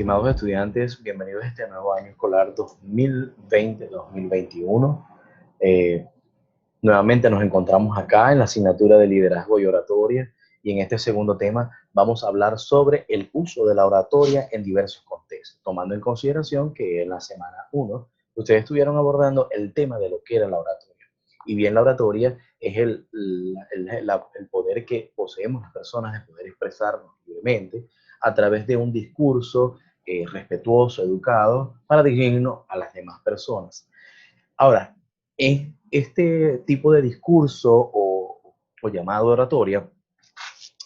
estimados estudiantes, bienvenidos a este nuevo año escolar 2020-2021. Nuevamente nos encontramos acá en la asignatura de liderazgo y oratoria, y en este segundo tema vamos a hablar sobre el uso de la oratoria en diversos contextos, tomando en consideración que en la semana 1 ustedes estuvieron abordando el tema de lo que era la oratoria. Y bien, la oratoria es el poder que poseemos las personas de poder expresarnos libremente a través de un discurso respetuoso, educado, para dirigirnos a las demás personas. Ahora, en este tipo de discurso o llamado oratoria,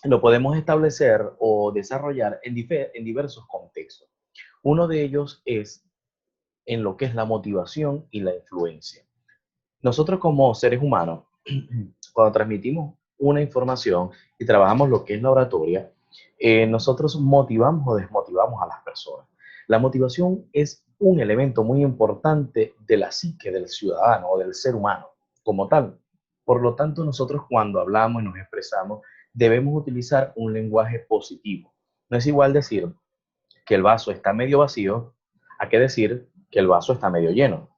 lo podemos establecer o desarrollar en diversos contextos. Uno de ellos es en lo que es la motivación y la influencia. Nosotros como seres humanos, cuando transmitimos una información y trabajamos lo que es la oratoria, nosotros motivamos o desmotivamos a las personas. La motivación es un elemento muy importante de la psique del ciudadano o del ser humano como tal. Por lo tanto, nosotros cuando hablamos y nos expresamos, debemos utilizar un lenguaje positivo. No es igual decir que el vaso está medio vacío a que decir que el vaso está medio lleno.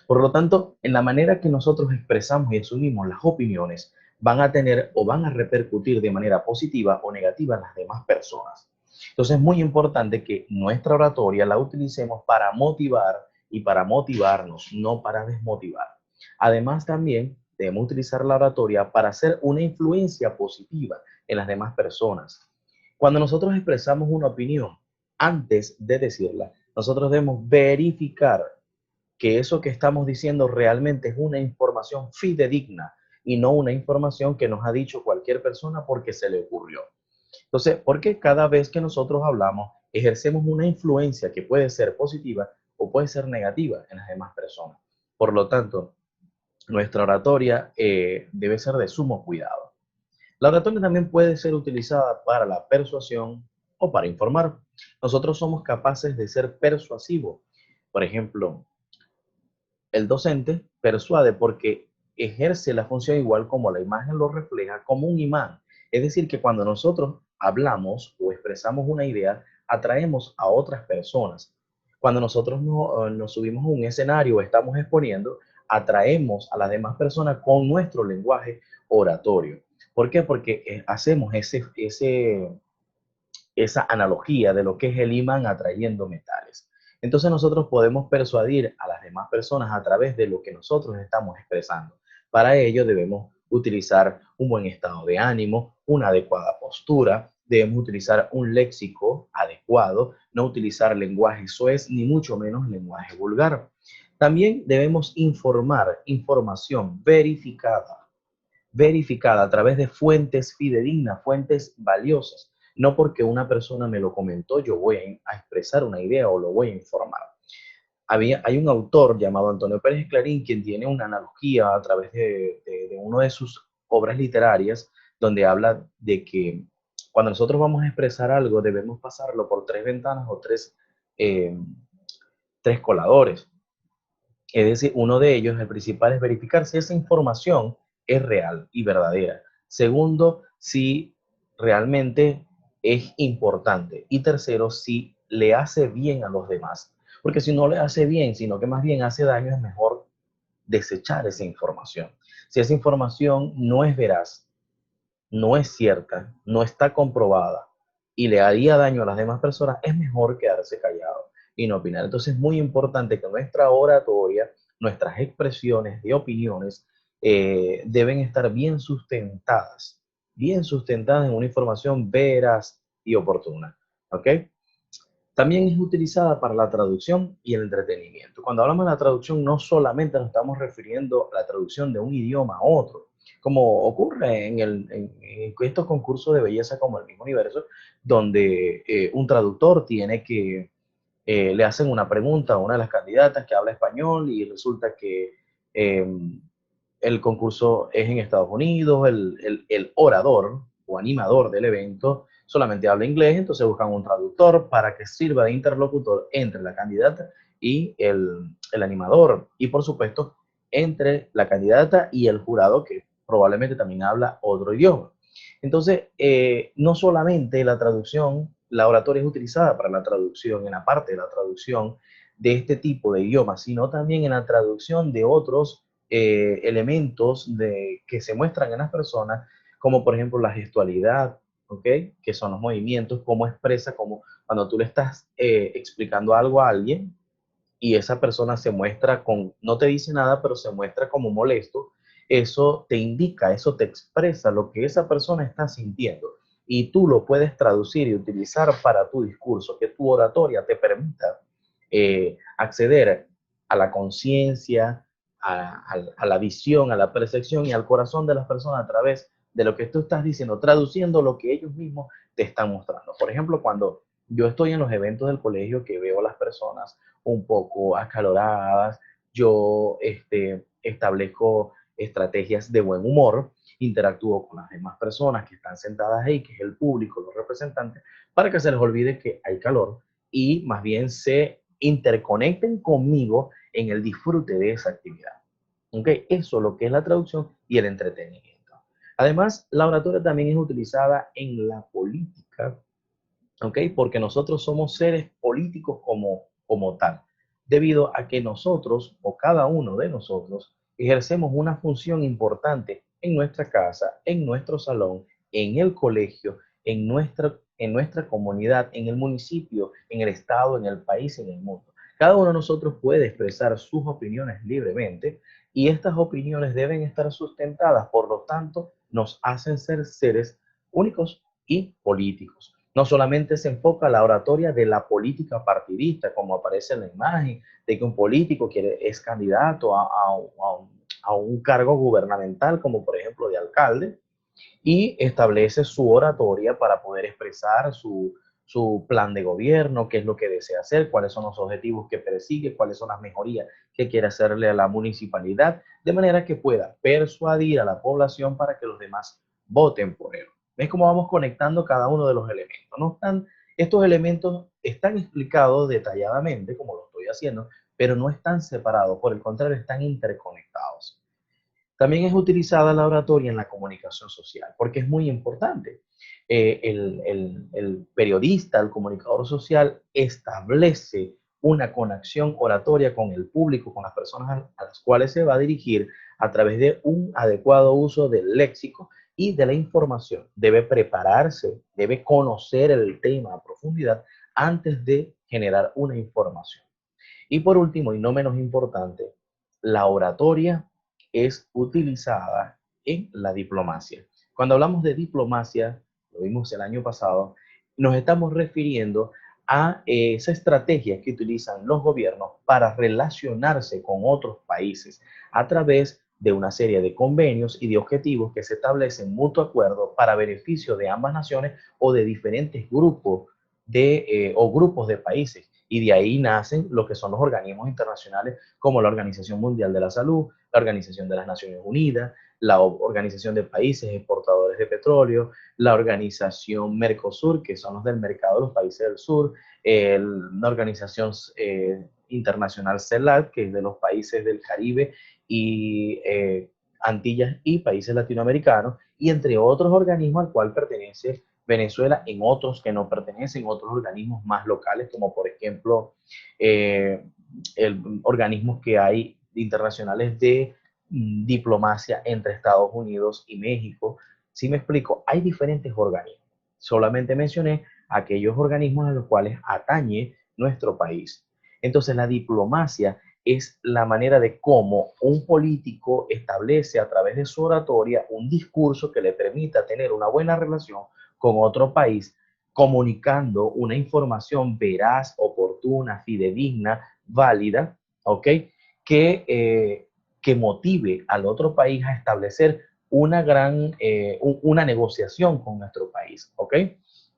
Por lo tanto, en la manera que nosotros expresamos y asumimos las opiniones, van a tener o van a repercutir de manera positiva o negativa en las demás personas. Entonces es muy importante que nuestra oratoria la utilicemos para motivar y para motivarnos, no para desmotivar. Además, también debemos utilizar la oratoria para hacer una influencia positiva en las demás personas. Cuando nosotros expresamos una opinión, antes de decirla, nosotros debemos verificar que eso que estamos diciendo realmente es una información fidedigna y no una información que nos ha dicho cualquier persona porque se le ocurrió. Entonces, porque cada vez que nosotros hablamos, ejercemos una influencia que puede ser positiva o puede ser negativa en las demás personas. Por lo tanto, nuestra oratoria debe ser de sumo cuidado. La oratoria también puede ser utilizada para la persuasión o para informar. Nosotros somos capaces de ser persuasivos. Por ejemplo, el docente persuade porque ejerce la función igual como la imagen lo refleja, como un imán. Es decir, que cuando nosotros hablamos o expresamos una idea, atraemos a otras personas. Cuando nosotros nos subimos a un escenario o estamos exponiendo, atraemos a las demás personas con nuestro lenguaje oratorio. ¿Por qué? Porque hacemos esa analogía de lo que es el imán atrayendo metales. Entonces nosotros podemos persuadir a las demás personas a través de lo que nosotros estamos expresando. Para ello debemos utilizar un buen estado de ánimo, una adecuada postura, debemos utilizar un léxico adecuado, no utilizar lenguaje soez ni mucho menos lenguaje vulgar. También debemos informar información verificada a través de fuentes fidedignas, fuentes valiosas. No porque una persona me lo comentó, yo voy a expresar una idea o lo voy a informar. Hay un autor llamado Antonio Pérez Clarín, quien tiene una analogía a través de una de sus obras literarias, donde habla de que cuando nosotros vamos a expresar algo, debemos pasarlo por tres ventanas o tres coladores. Es decir, uno de ellos, el principal, es verificar si esa información es real y verdadera. Segundo, si realmente es importante. Y tercero, si le hace bien a los demás. Porque si no le hace bien, sino que más bien hace daño, es mejor desechar esa información. Si esa información no es veraz, no es cierta, no está comprobada y le haría daño a las demás personas, es mejor quedarse callado y no opinar. Entonces es muy importante que nuestra oratoria, nuestras expresiones de opiniones deben estar bien sustentadas en una información veraz y oportuna. ¿Ok? También es utilizada para la traducción y el entretenimiento. Cuando hablamos de la traducción, no solamente nos estamos refiriendo a la traducción de un idioma a otro, como ocurre en estos concursos de belleza como el Mismo Universo, donde un traductor tiene que, le hacen una pregunta a una de las candidatas que habla español y resulta que eh, el concurso es en Estados Unidos, el orador o animador del evento solamente habla inglés, entonces buscan un traductor para que sirva de interlocutor entre la candidata y el animador. Y por supuesto, entre la candidata y el jurado que probablemente también habla otro idioma. Entonces, no solamente la traducción la oratoria es utilizada para la traducción, en la parte de la traducción de este tipo de idiomas, sino también en la traducción de otros elementos que se muestran en las personas, como por ejemplo la gestualidad, ¿ok? Que son los movimientos, cómo expresa, como cuando tú le estás explicando algo a alguien y esa persona se muestra no te dice nada, pero se muestra como molesto, eso te indica, eso te expresa lo que esa persona está sintiendo. Y tú lo puedes traducir y utilizar para tu discurso, que tu oratoria te permita acceder a la conciencia, a la visión, a la percepción y al corazón de las personas a través de lo que tú estás diciendo, traduciendo lo que ellos mismos te están mostrando. Por ejemplo, cuando yo estoy en los eventos del colegio que veo a las personas un poco acaloradas, yo establezco estrategias de buen humor, interactúo con las demás personas que están sentadas ahí, que es el público, los representantes, para que se les olvide que hay calor y más bien se interconecten conmigo en el disfrute de esa actividad. ¿Okay? Eso es lo que es la traducción y el entretenimiento. Además, la oratoria también es utilizada en la política, ¿ok? Porque nosotros somos seres políticos como tal, debido a que nosotros o cada uno de nosotros ejercemos una función importante en nuestra casa, en nuestro salón, en el colegio, en nuestra comunidad, en el municipio, en el estado, en el país, en el mundo. Cada uno de nosotros puede expresar sus opiniones libremente y estas opiniones deben estar sustentadas, por lo tanto, nos hacen ser seres únicos y políticos. No solamente se enfoca la oratoria de la política partidista, como aparece en la imagen, de que un político es candidato a un cargo gubernamental, como por ejemplo de alcalde, y establece su oratoria para poder expresar su plan de gobierno, qué es lo que desea hacer, cuáles son los objetivos que persigue, cuáles son las mejorías que quiere hacerle a la municipalidad, de manera que pueda persuadir a la población para que los demás voten por él. ¿Ves cómo vamos conectando cada uno de los elementos? Estos elementos están explicados detalladamente, como lo estoy haciendo, pero no están separados, por el contrario, están interconectados. También es utilizada la oratoria en la comunicación social, porque es muy importante. El periodista, el comunicador social, establece una conexión oratoria con el público, con las personas a las cuales se va a dirigir a través de un adecuado uso del léxico y de la información. Debe prepararse, debe conocer el tema a profundidad antes de generar una información. Y por último, y no menos importante, la oratoria es utilizada en la diplomacia. Cuando hablamos de diplomacia, lo vimos el año pasado, nos estamos refiriendo a esa estrategia que utilizan los gobiernos para relacionarse con otros países a través de una serie de convenios y de objetivos que se establecen mutuo acuerdo para beneficio de ambas naciones o de diferentes grupos o grupos de países. Y de ahí nacen lo que son los organismos internacionales como la Organización Mundial de la Salud, la Organización de las Naciones Unidas, la Organización de Países Exportadores de Petróleo, la Organización Mercosur, que son los del mercado de los países del sur, la Organización Internacional CELAC, que es de los países del Caribe y Antillas y países latinoamericanos, y entre otros organismos al cual pertenece Venezuela, en otros que no pertenecen, otros organismos más locales, como por ejemplo organismos que hay internacionales de diplomacia entre Estados Unidos y México. Si me explico, hay diferentes organismos. Solamente mencioné aquellos organismos a los cuales atañe nuestro país. Entonces, la diplomacia es la manera de cómo un político establece a través de su oratoria un discurso que le permita tener una buena relación con otro país, comunicando una información veraz, oportuna, fidedigna, válida, ¿ok? Que motive al otro país a establecer una negociación con nuestro país, ¿ok?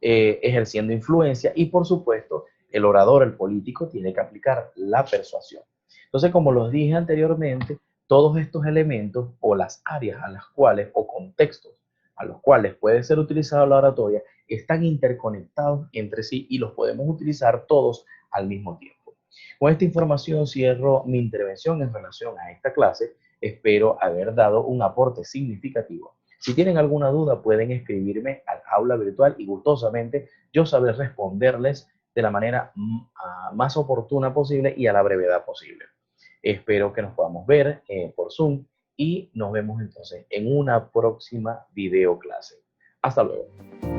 Ejerciendo influencia y, por supuesto, el orador, el político, tiene que aplicar la persuasión. Entonces, como los dije anteriormente, todos estos elementos o las áreas a las cuales, o contextos a los cuales puede ser utilizada la oratoria, están interconectados entre sí y los podemos utilizar todos al mismo tiempo. Con esta información cierro mi intervención en relación a esta clase. Espero haber dado un aporte significativo. Si tienen alguna duda, pueden escribirme al aula virtual y gustosamente yo sabré responderles de la manera más oportuna posible y a la brevedad posible. Espero que nos podamos ver por Zoom y nos vemos entonces en una próxima video clase. Hasta luego.